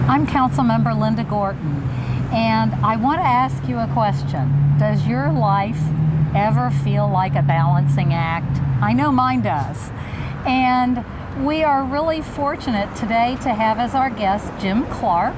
I'm Councilmember Linda Gorton, and I want to ask you a question. Does your life ever feel like a balancing act? I know mine does. And we are really fortunate today to have as our guest Jim Clark,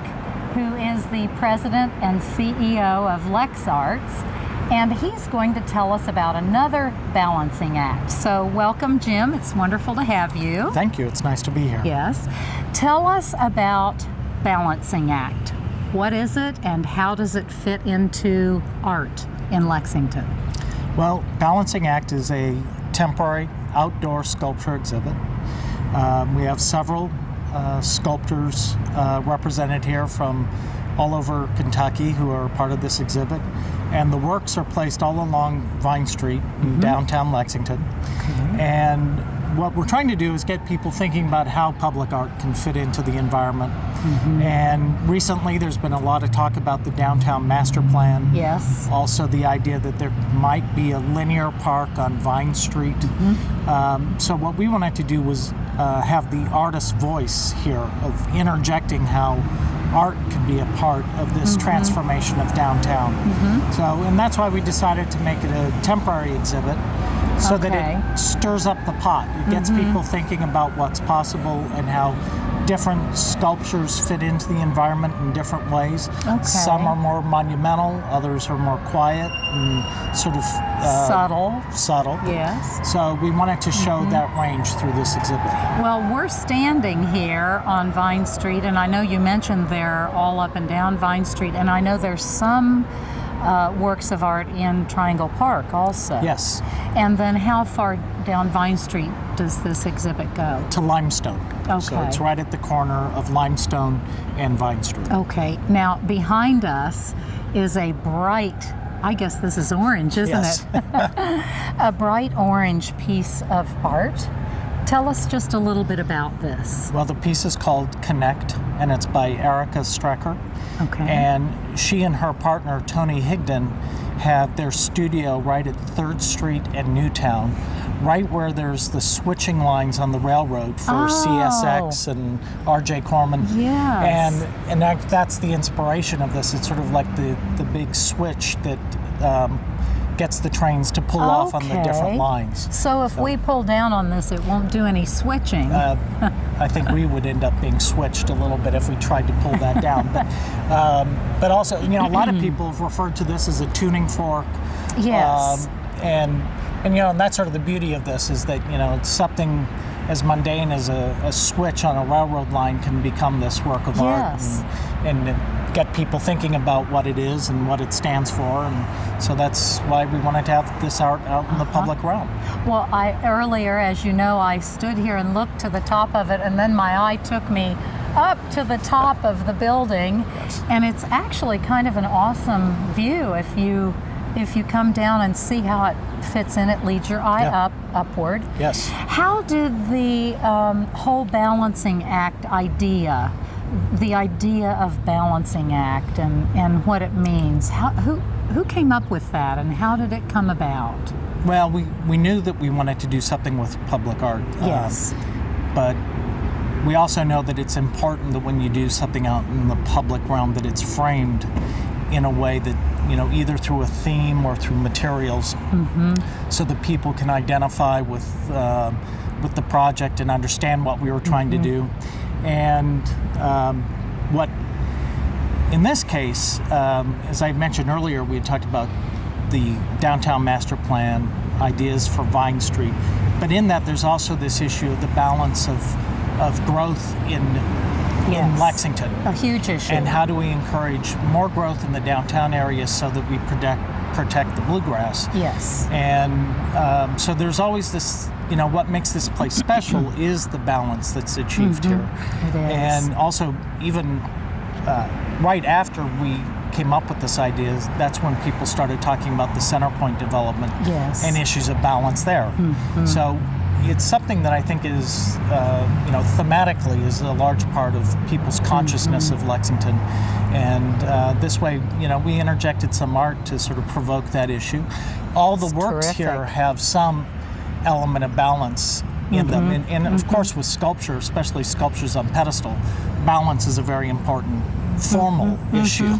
who is the president and CEO of LexArts, and he's going to tell us about another balancing act. So welcome, Jim. It's wonderful to have you. Thank you. It's nice to be here. Yes. Tell us about Balancing Act. What is it and how does it fit into art in Lexington? Well, Balancing Act is a temporary outdoor sculpture exhibit. We have several sculptors represented here from all over Kentucky who are part of this exhibit. And the works are placed all along Vine Street in downtown Lexington. And what we're trying to do is get people thinking about how public art can fit into the environment. And recently there's been a lot of talk about the downtown master plan. Yes. Also the idea that there might be a linear park on Vine Street. So what we wanted to do was have the artist's voice here of interjecting how art could be a part of this transformation of downtown. So, and that's why we decided to make it a temporary exhibit, so that it stirs up the pot. It gets people thinking about what's possible and how different sculptures fit into the environment in different ways. Some are more monumental, others are more quiet and sort of subtle. Yes. So we wanted to show that range through this exhibit. Well, we're standing here on Vine Street, and I know you mentioned they're all up and down Vine Street, and I know there's some works of art in Triangle Park also. Yes. And then how far down Vine Street does this exhibit go? To Limestone. Okay. So it's right at the corner of Limestone and Vine Street. Okay. Now, behind us is a bright, I guess this is orange, isn't it? A bright orange piece of art. Tell us just a little bit about this. Well, the piece is called Connect, and it's by Erica Strecker. Okay. And she and her partner, Tony Higdon, have their studio right at 3rd Street and Newtown, right where there's the switching lines on the railroad for CSX and R.J. Corman. Yes. And that's the inspiration of this. It's sort of like the big switch that gets the trains to pull off on the different lines. So if we pull down on this, it won't do any switching. I think we would end up being switched a little bit if we tried to pull that down. But also, you know, a lot of people have referred to this as a tuning fork. Yes. And you know, and that's sort of the beauty of this, is that, you know, it's something as mundane as a switch on a railroad line can become this work of art and get people thinking about what it is and what it stands for, and so that's why we wanted to have this art out in the public realm. Well, earlier, as you know, I stood here and looked to the top of it, and then my eye took me up to the top of the building, and it's actually kind of an awesome view if you come down and see how it fits in. It leads your eye upward. Yes. How did the whole balancing act idea, the idea of balancing act and what it means, who came up with that and how did it come about? Well, we knew that we wanted to do something with public art. Yes. But we also know that it's important that when you do something out in the public realm, that it's framed in a way that, you know, either through a theme or through materials, so that people can identify with the project and understand what we were trying to do. And what, in this case, as I mentioned earlier, we had talked about the downtown master plan ideas for Vine Street, but in that there's also this issue of the balance of growth in Lexington. A huge issue. And how do we encourage more growth in the downtown area so that we protect the bluegrass? Yes. And so there's always this, you know, what makes this place special is the balance that's achieved here. It is. And also, even right after we came up with this idea, that's when people started talking about the Centerpoint development and issues of balance there. So it's something that I think is, you know, thematically is a large part of people's consciousness of Lexington. And this way, you know, we interjected some art to sort of provoke that issue. All the works here have some element of balance in them. And of course with sculpture, especially sculptures on pedestal, balance is a very important formal issue.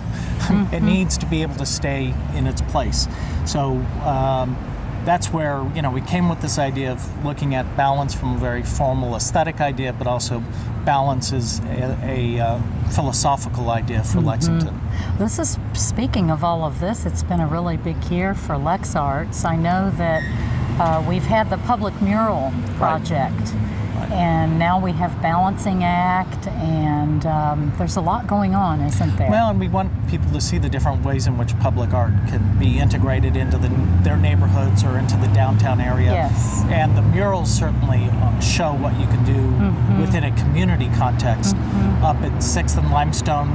It needs to be able to stay in its place. So that's where, you know, we came with this idea of looking at balance from a very formal aesthetic idea, but also balance is a philosophical idea for Lexington. This is, speaking of all of this, it's been a really big year for LexArts. I know that we've had the public mural project. And now we have Balancing Act, and there's a lot going on, isn't there? Well, and we want people to see the different ways in which public art can be integrated into their neighborhoods or into the downtown area. Yes. And the murals certainly show what you can do within a community context. Up at 6th and Limestone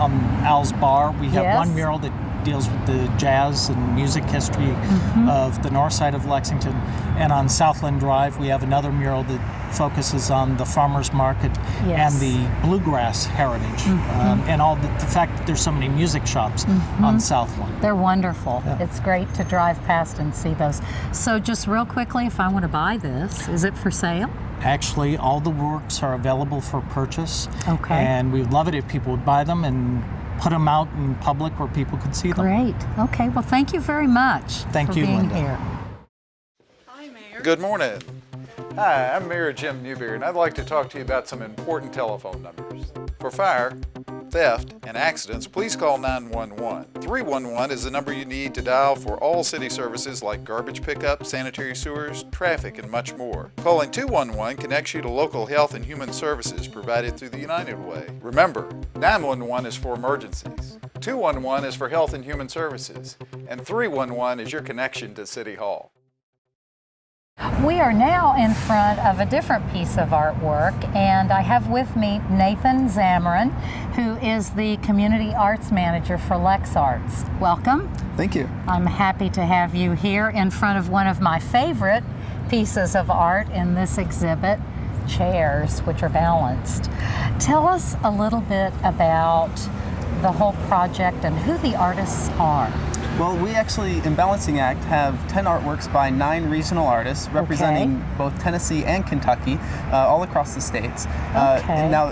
on Al's Bar, we have one mural that deals with the jazz and music history of the north side of Lexington. And on Southland Drive, we have another mural that focuses on the farmers market and the bluegrass heritage, and all the fact that there's so many music shops on Southland. They're wonderful. Yeah. It's great to drive past and see those. So just real quickly, if I want to buy this, is it for sale? Actually, all the works are available for purchase. Okay. And we would love it if people would buy them and put them out in public where people could see them. Great. Okay. Well, thank you very much for being Linda. Here. Hi, Mayor. Good morning. Hi, I'm Mayor Jim Newberry, and I'd like to talk to you about some important telephone numbers. For fire, theft, and accidents, please call 911. 311 is the number you need to dial for all city services like garbage pickup, sanitary sewers, traffic, and much more. Calling 211 connects you to local health and human services provided through the United Way. Remember, 911 is for emergencies, 211 is for health and human services, and 311 is your connection to City Hall. We are now in front of a different piece of artwork, and I have with me Nathan Zamarin, who is the Community Arts Manager for LexArts. Welcome. Thank you. I'm happy to have you here in front of one of my favorite pieces of art in this exhibit, chairs, which are balanced. Tell us a little bit about the whole project and who the artists are. Well, we actually, in Balancing Act, have 10 artworks by 9 regional artists representing both Tennessee and Kentucky, all across the states. Now,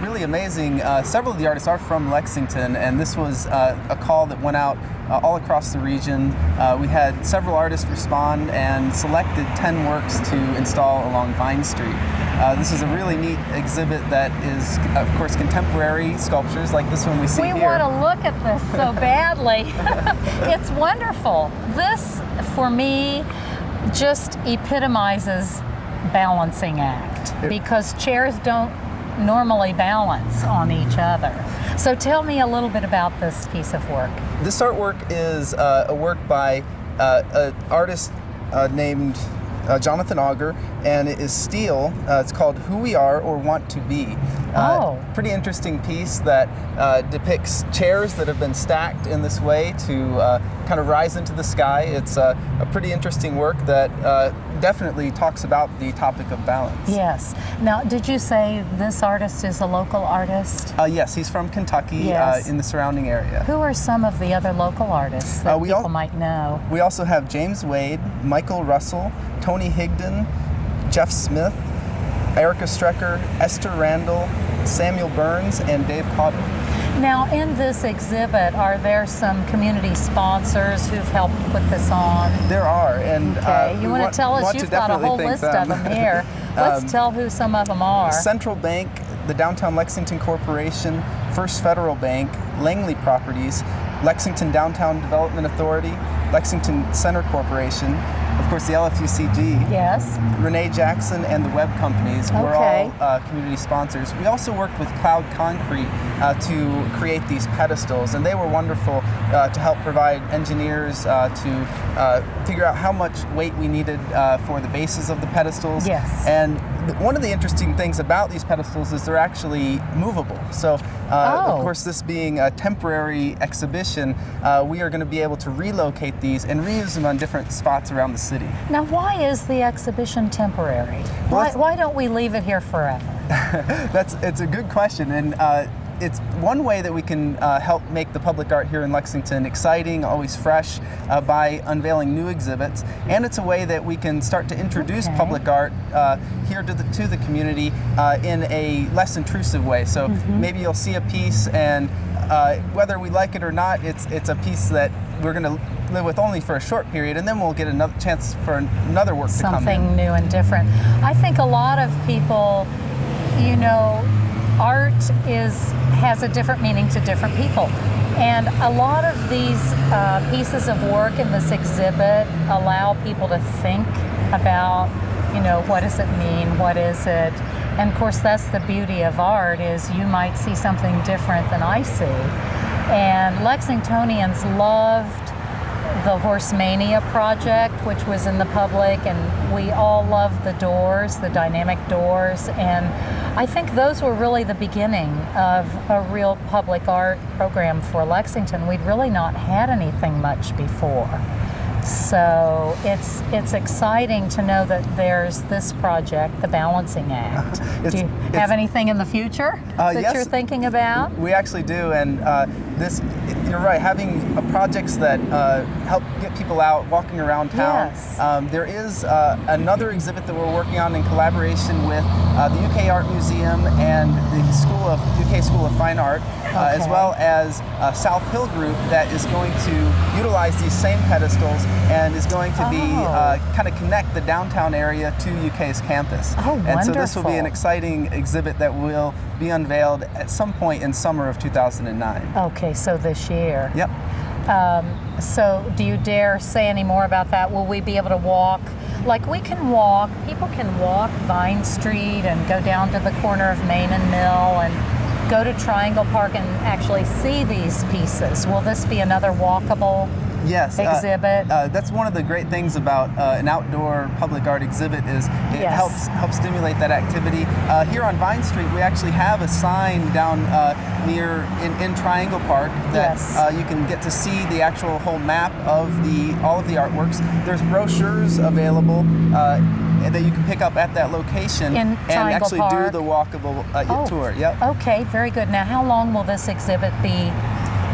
really amazing, several of the artists are from Lexington, and this was a call that went out all across the region. We had several artists respond and selected 10 works to install along Vine Street. This is a really neat exhibit that is, of course, contemporary sculptures like this one we see here. We want to look at this so badly. It's wonderful. This, for me, just epitomizes Balancing Act because chairs don't normally balance on each other. So tell me a little bit about this piece of work. This artwork is a work by an artist named Jonathan Auger, and it is steel. It's called Who We Are or Want to Be. Pretty interesting piece that depicts chairs that have been stacked in this way to kind of rise into the sky. It's a pretty interesting work that definitely talks about the topic of balance. Yes. Now, did you say this artist is a local artist? Yes, he's from Kentucky, in the surrounding area. Who are some of the other local artists that people might know? We also have James Wade, Michael Russell, Tony Higdon, Jeff Smith, Erica Strecker, Esther Randall, Samuel Burns, and Dave Cotter. Now, in this exhibit, are there some community sponsors who've helped put this on? There are, and you want to tell us? You've got a whole list of them here. Let's tell who some of them are. Central Bank, the Downtown Lexington Corporation, First Federal Bank, Langley Properties, Lexington Downtown Development Authority, Lexington Center Corporation, of course the LFUCG, yes, Renee Jackson, and the Webb Companies were all community sponsors. We also worked with Cloud Concrete to create these pedestals, and they were wonderful to help provide engineers to figure out how much weight we needed for the bases of the pedestals. Yes. And one of the interesting things about these pedestals is they're actually movable. So, of course, this being a temporary exhibition, we are going to be able to relocate these and reuse them on different spots around the city. Now, why is the exhibition temporary? Why don't we leave it here forever? It's a good question, and it's one way that we can help make the public art here in Lexington exciting, always fresh, by unveiling new exhibits, and it's a way that we can start to introduce public art here to the community in a less intrusive way. So maybe you'll see a piece, and whether we like it or not, it's a piece that we're going to live with only for a short period, and then we'll get another chance for another work to come in. Something new and different. I think a lot of people, you know, art has a different meaning to different people. And a lot of these pieces of work in this exhibit allow people to think about, you know, what does it mean? What is it? And of course, that's the beauty of art, is you might see something different than I see. And Lexingtonians loved the Horse Mania project, which was in the public, and we all loved the doors, the dynamic doors, and I think those were really the beginning of a real public art program for Lexington. We'd really not had anything much before. So it's exciting to know that there's this project, the Balancing Act. Do you have anything in the future that yes, you're thinking about? We actually do, and you're right, having projects that help get people out, walking around town. Yes. There is another exhibit that we're working on in collaboration with the UK Art Museum and the UK School of Fine Art, as well as South Hill Group, that is going to utilize these same pedestals and is going to be kind of connect the downtown area to UK's campus. Oh, and wonderful. so this will be an exciting exhibit that will be unveiled at some point in summer of 2009. Okay, so this year. Yep. So do you dare say any more about that? Will we be able to walk? Like people can walk Vine Street and go down to the corner of Main and Mill and go to Triangle Park and actually see these pieces. Will this be another walkable exhibit? That's one of the great things about an outdoor public art exhibit, is it helps stimulate that activity. Here on Vine Street, we actually have a sign down near in Triangle Park that you can get to see the actual whole map of all of the artworks. There's brochures available that you can pick up at that location and actually do the walkable tour. Yep. Okay, very good. Now, how long will this exhibit be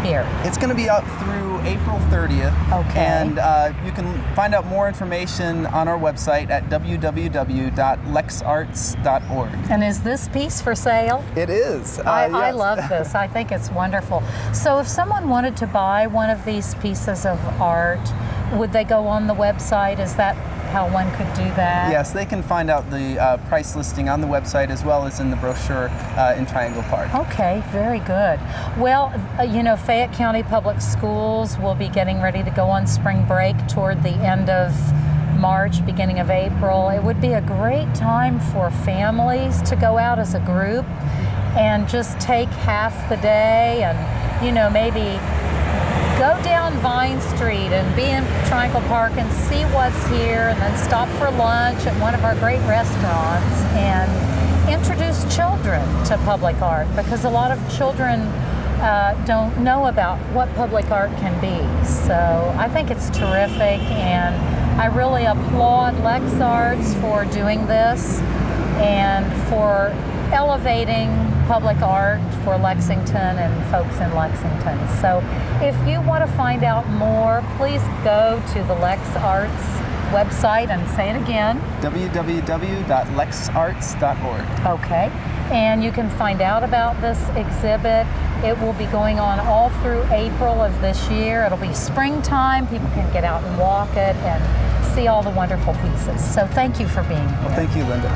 here? It's going to be up through April 30th. Okay. And you can find out more information on our website at www.lexarts.org. And is this piece for sale? It is. I love this. I think it's wonderful. So if someone wanted to buy one of these pieces of art, would they go on the website? Is that how one could do that? Yes, they can find out the price listing on the website as well as in the brochure in Triangle Park. Okay, very good. Well, you know, Fayette County Public Schools will be getting ready to go on spring break toward the end of March, beginning of April. It would be a great time for families to go out as a group and just take half the day and, you know, maybe go down Vine Street and be in Triangle Park and see what's here, and then stop for lunch at one of our great restaurants and introduce children to public art, because a lot of children don't know about what public art can be. So I think it's terrific, and I really applaud LexArts for doing this and for elevating public art for Lexington and folks in Lexington. So if you want to find out more, please go to the LexArts website and say it again. www.lexarts.org. Okay. And you can find out about this exhibit. It will be going on all through April of this year. It'll be springtime. People can get out and walk it and see all the wonderful pieces. So thank you for being here. Well, thank you, Linda.